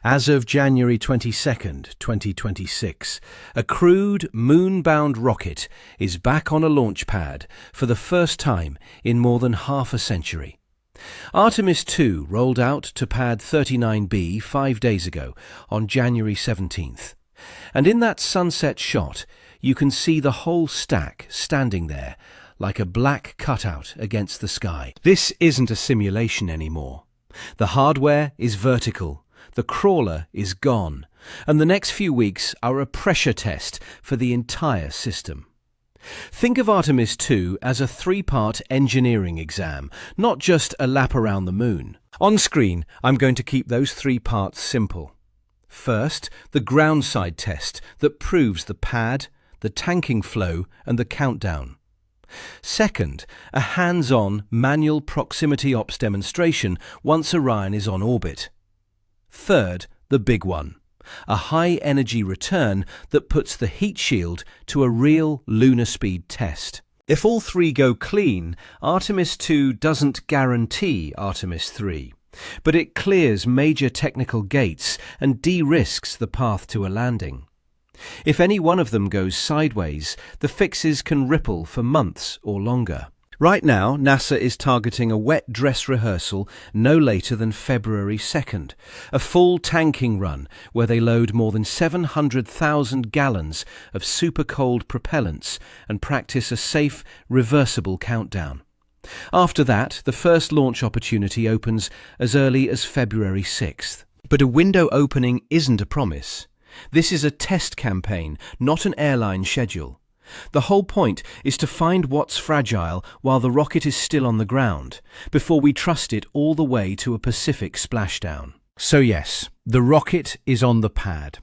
As of January 22nd, 2026, a crewed moon-bound rocket is back on a launch pad for the first time in more than half a century. Artemis II rolled out to pad 39B 5 days ago on January 17th. And in that sunset shot, you can see the whole stack standing there like a black cutout against the sky. This isn't a simulation anymore. The hardware is vertical. The crawler is gone, and the next few weeks are a pressure test for the entire system. Think of Artemis II as a 3-part engineering exam, not just a lap around the moon. On screen, I'm going to keep those 3 parts simple. First, the ground-side test that proves the pad, the tanking flow, and the countdown. Second, a hands-on manual proximity ops demonstration once Orion is on orbit. Third, the big one, a high-energy return that puts the heat shield to a real lunar speed test. If all 3 go clean, Artemis II doesn't guarantee Artemis III, but it clears major technical gates and de-risks the path to a landing. If any one of them goes sideways, the fixes can ripple for months or longer. Right now, NASA is targeting a wet dress rehearsal no later than February 2nd, a full tanking run where they load more than 700,000 gallons of super cold propellants and practice a safe, reversible countdown. After that, the first launch opportunity opens as early as February 6th. But a window opening isn't a promise. This is a test campaign, not an airline schedule. The whole point is to find what's fragile while the rocket is still on the ground, before we trust it all the way to a Pacific splashdown. So yes, the rocket is on the pad.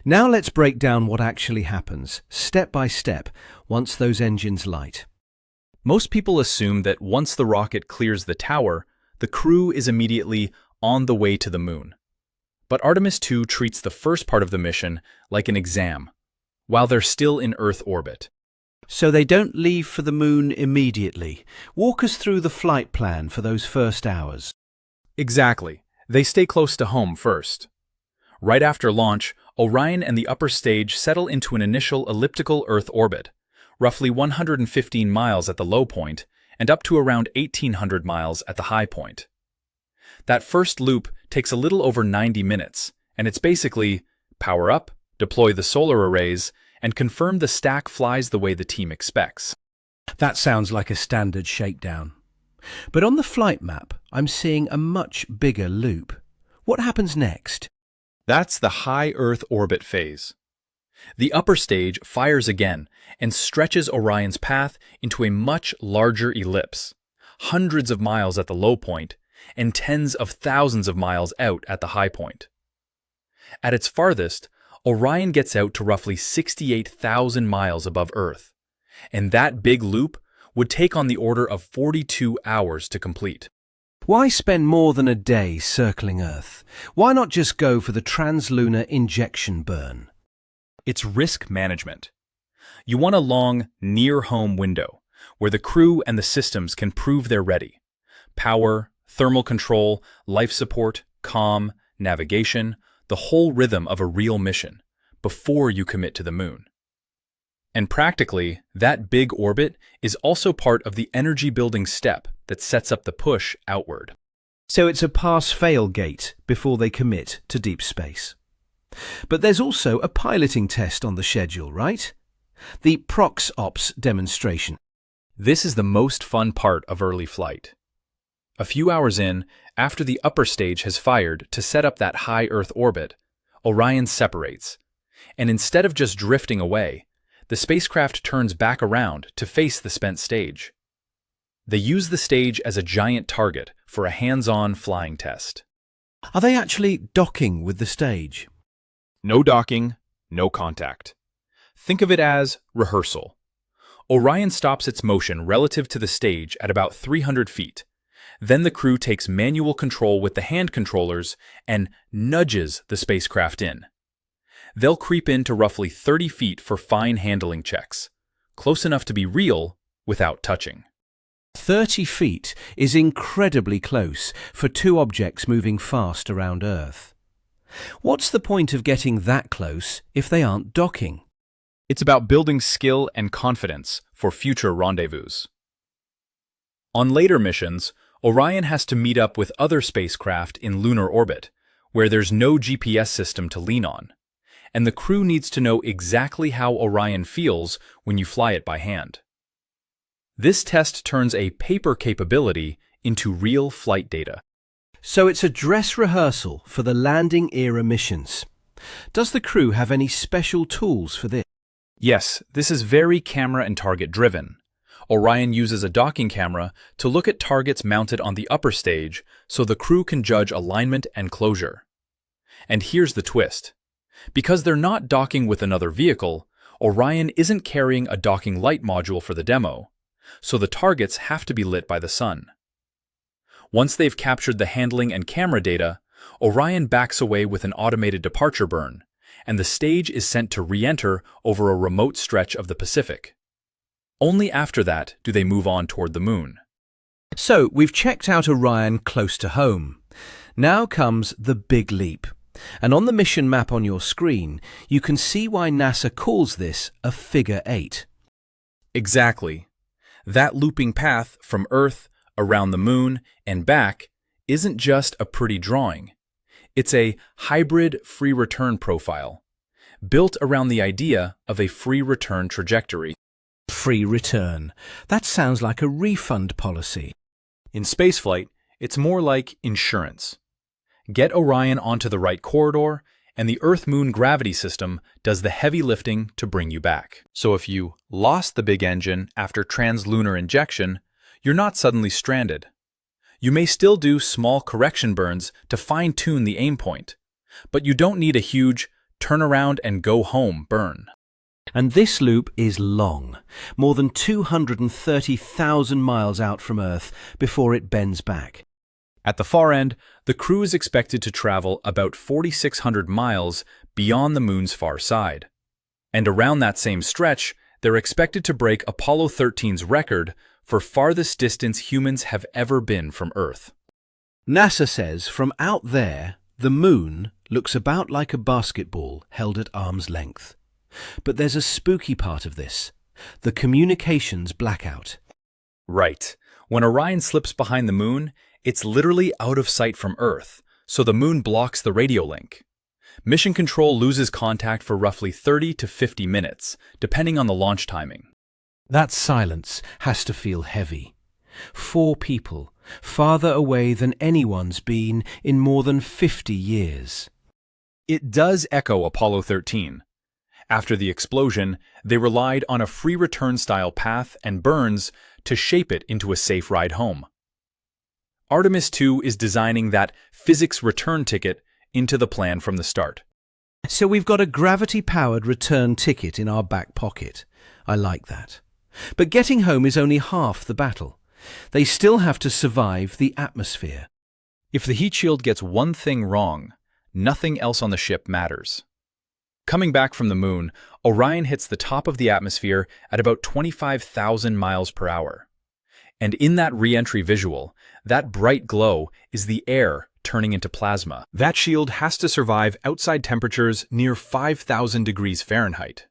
Now let's break down what actually happens, step by step, once those engines light. Most people assume that once the rocket clears the tower, the crew is immediately on the way to the moon. But Artemis II treats the first part of the mission like an exam, while they're still in Earth orbit. So they don't leave for the moon immediately. Walk us through the flight plan for those first hours. Exactly. They stay close to home first. Right after launch, Orion and the upper stage settle into an initial elliptical Earth orbit, roughly 115 miles at the low point and up to around 1,800 miles at the high point. That first loop takes a little over 90 minutes, and it's basically power up, deploy the solar arrays, and confirm the stack flies the way the team expects. That sounds like a standard shakedown. But on the flight map, I'm seeing a much bigger loop. What happens next? That's the high Earth orbit phase. The upper stage fires again and stretches Orion's path into a much larger ellipse, hundreds of miles at the low point and tens of thousands of miles out at the high point. At its farthest, Orion gets out to roughly 68,000 miles above Earth, and that big loop would take on the order of 42 hours to complete. Why spend more than a day circling Earth? Why not just go for the translunar injection burn? It's risk management. You want a long, near-home window where the crew and the systems can prove they're ready. Power, thermal control, life support, comm, navigation, the whole rhythm of a real mission before you commit to the moon. And practically, that big orbit is also part of the energy-building step that sets up the push outward. So it's a pass-fail gate before they commit to deep space. But there's also a piloting test on the schedule, right? The Prox ops demonstration. This is the most fun part of early flight. A few hours in, after the upper stage has fired to set up that high Earth orbit, Orion separates, and instead of just drifting away, the spacecraft turns back around to face the spent stage. They use the stage as a giant target for a hands-on flying test. Are they actually docking with the stage? No docking, no contact. Think of it as rehearsal. Orion stops its motion relative to the stage at about 300 feet. Then the crew takes manual control with the hand controllers and nudges the spacecraft in. They'll creep in to roughly 30 feet for fine handling checks, close enough to be real without touching. 30 feet is incredibly close for 2 objects moving fast around Earth. What's the point of getting that close if they aren't docking? It's about building skill and confidence for future rendezvous. On later missions, Orion has to meet up with other spacecraft in lunar orbit, where there's no GPS system to lean on, and the crew needs to know exactly how Orion feels when you fly it by hand. This test turns a paper capability into real flight data. So it's a dress rehearsal for the landing era missions. Does the crew have any special tools for this? Yes, this is very camera and target driven. Orion uses a docking camera to look at targets mounted on the upper stage so the crew can judge alignment and closure. And here's the twist. Because they're not docking with another vehicle, Orion isn't carrying a docking light module for the demo, so the targets have to be lit by the sun. Once they've captured the handling and camera data, Orion backs away with an automated departure burn, and the stage is sent to re-enter over a remote stretch of the Pacific. Only after that do they move on toward the moon. So we've checked out Orion close to home. Now comes the big leap. And on the mission map on your screen, you can see why NASA calls this a figure 8. Exactly. That looping path from Earth, around the moon, and back isn't just a pretty drawing. It's a hybrid free return profile, built around the idea of a free return trajectory. Free return. That sounds like a refund policy. In spaceflight, it's more like insurance. Get Orion onto the right corridor, and the Earth-Moon gravity system does the heavy lifting to bring you back. So if you lost the big engine after translunar injection, you're not suddenly stranded. You may still do small correction burns to fine-tune the aim point, but you don't need a huge turn around and go home burn. And this loop is long, more than 230,000 miles out from Earth before it bends back. At the far end, the crew is expected to travel about 4,600 miles beyond the moon's far side. And around that same stretch, they're expected to break Apollo 13's record for farthest distance humans have ever been from Earth. NASA says from out there, the moon looks about like a basketball held at arm's length. But there's a spooky part of this, the communications blackout. Right. When Orion slips behind the moon, it's literally out of sight from Earth, so the moon blocks the radio link. Mission Control loses contact for roughly 30 to 50 minutes, depending on the launch timing. That silence has to feel heavy. 4 people, farther away than anyone's been in more than 50 years. It does echo Apollo 13. After the explosion, they relied on a free return style path and burns to shape it into a safe ride home. Artemis II is designing that physics return ticket into the plan from the start. So we've got a gravity-powered return ticket in our back pocket. I like that. But getting home is only half the battle. They still have to survive the atmosphere. If the heat shield gets one thing wrong, nothing else on the ship matters. Coming back from the moon, Orion hits the top of the atmosphere at about 25,000 miles per hour. And in that re-entry visual, that bright glow is the air turning into plasma. That shield has to survive outside temperatures near 5,000 degrees Fahrenheit.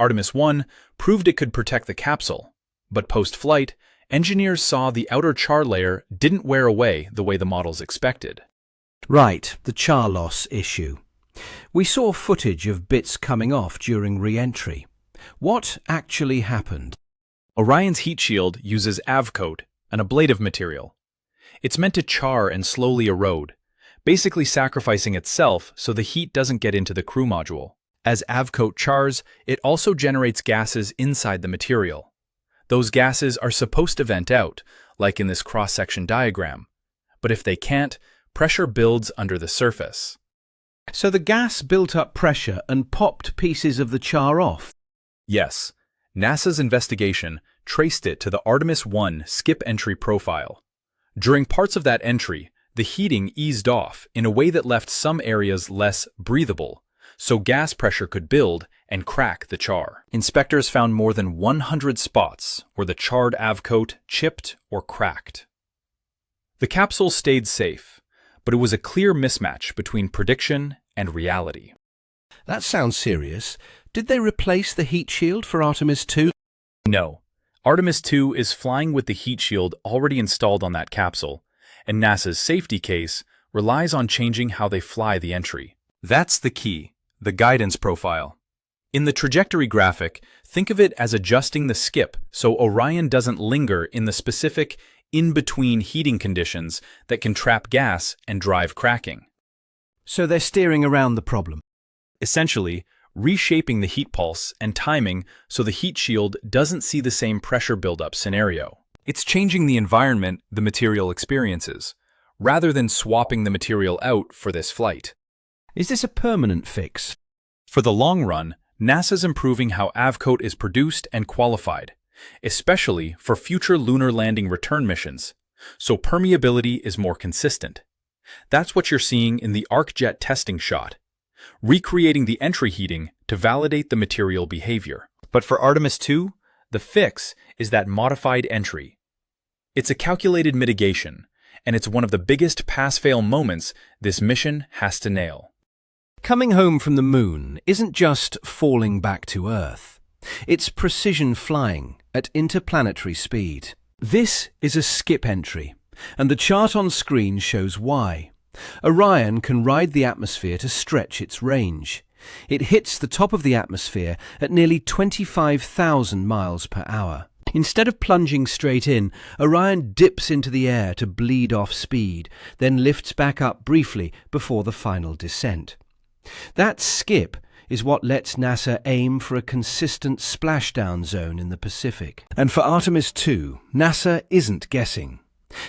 Artemis I proved it could protect the capsule, but post-flight, engineers saw the outer char layer didn't wear away the way the models expected. Right, the char loss issue. We saw footage of bits coming off during re-entry. What actually happened? Orion's heat shield uses avcoat, an ablative material. It's meant to char and slowly erode, basically sacrificing itself so the heat doesn't get into the crew module. As avcoat chars, it also generates gases inside the material. Those gases are supposed to vent out, like in this cross-section diagram. But if they can't, pressure builds under the surface. So the gas built up pressure and popped pieces of the char off? Yes. NASA's investigation traced it to the Artemis I skip entry profile. During parts of that entry, the heating eased off in a way that left some areas less breathable, so gas pressure could build and crack the char. Inspectors found more than 100 spots where the charred avcoat chipped or cracked. The capsule stayed safe, but it was a clear mismatch between prediction and reality. That sounds serious. Did they replace the heat shield for Artemis II? No, Artemis II is flying with the heat shield already installed on that capsule, and NASA's safety case relies on changing how they fly the entry. That's the key, the guidance profile. In the trajectory graphic, think of it as adjusting the skip so Orion doesn't linger in the specific in-between heating conditions that can trap gas and drive cracking. So they're steering around the problem. Essentially, reshaping the heat pulse and timing so the heat shield doesn't see the same pressure buildup scenario. It's changing the environment the material experiences, rather than swapping the material out for this flight. Is this a permanent fix? For the long run, NASA's improving how Avcoat is produced and qualified, especially for future lunar landing return missions, so permeability is more consistent. That's what you're seeing in the ArcJet testing shot, recreating the entry heating to validate the material behavior. But for Artemis II, the fix is that modified entry. It's a calculated mitigation, and it's one of the biggest pass-fail moments this mission has to nail. Coming home from the moon isn't just falling back to Earth. It's precision flying at interplanetary speed. This is a skip entry, and the chart on screen shows why. Orion can ride the atmosphere to stretch its range. It hits the top of the atmosphere at nearly 25,000 miles per hour. Instead of plunging straight in, Orion dips into the air to bleed off speed, then lifts back up briefly before the final descent. That skip is what lets NASA aim for a consistent splashdown zone in the Pacific. And for Artemis II, NASA isn't guessing.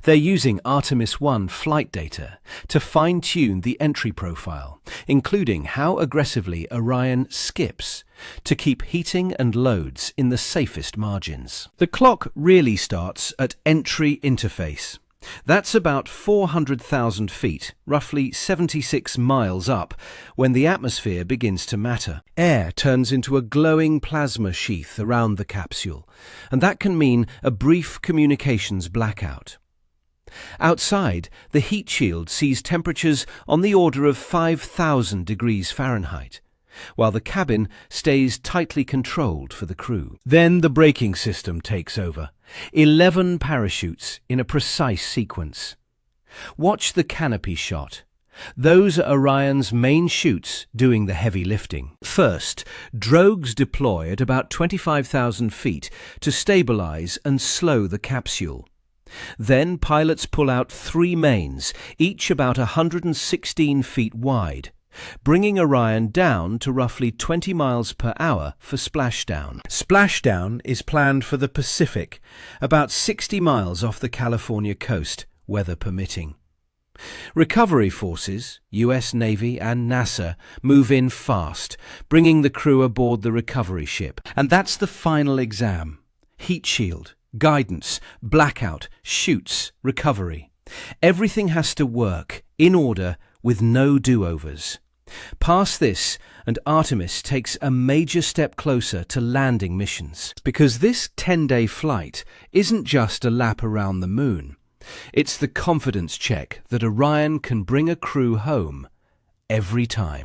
They're using Artemis I flight data to fine-tune the entry profile, including how aggressively Orion skips to keep heating and loads in the safest margins. The clock really starts at entry interface. That's about 400,000 feet, roughly 76 miles up, when the atmosphere begins to matter. Air turns into a glowing plasma sheath around the capsule, and that can mean a brief communications blackout. Outside, the heat shield sees temperatures on the order of 5,000 degrees Fahrenheit, while the cabin stays tightly controlled for the crew. Then the braking system takes over. 11 parachutes in a precise sequence. Watch the canopy shot. Those are Orion's main chutes doing the heavy lifting. First, drogues deploy at about 25,000 feet to stabilize and slow the capsule. Then pilots pull out 3 mains, each about 116 feet wide, bringing Orion down to roughly 20 miles per hour for splashdown. Splashdown is planned for the Pacific, about 60 miles off the California coast, weather permitting. Recovery forces, US Navy and NASA, move in fast, bringing the crew aboard the recovery ship. And that's the final exam. Heat shield, guidance, blackout, chutes, recovery. Everything has to work, in order, with no do-overs. Past this, and Artemis takes a major step closer to landing missions. Because this 10-day flight isn't just a lap around the moon. It's the confidence check that Orion can bring a crew home every time.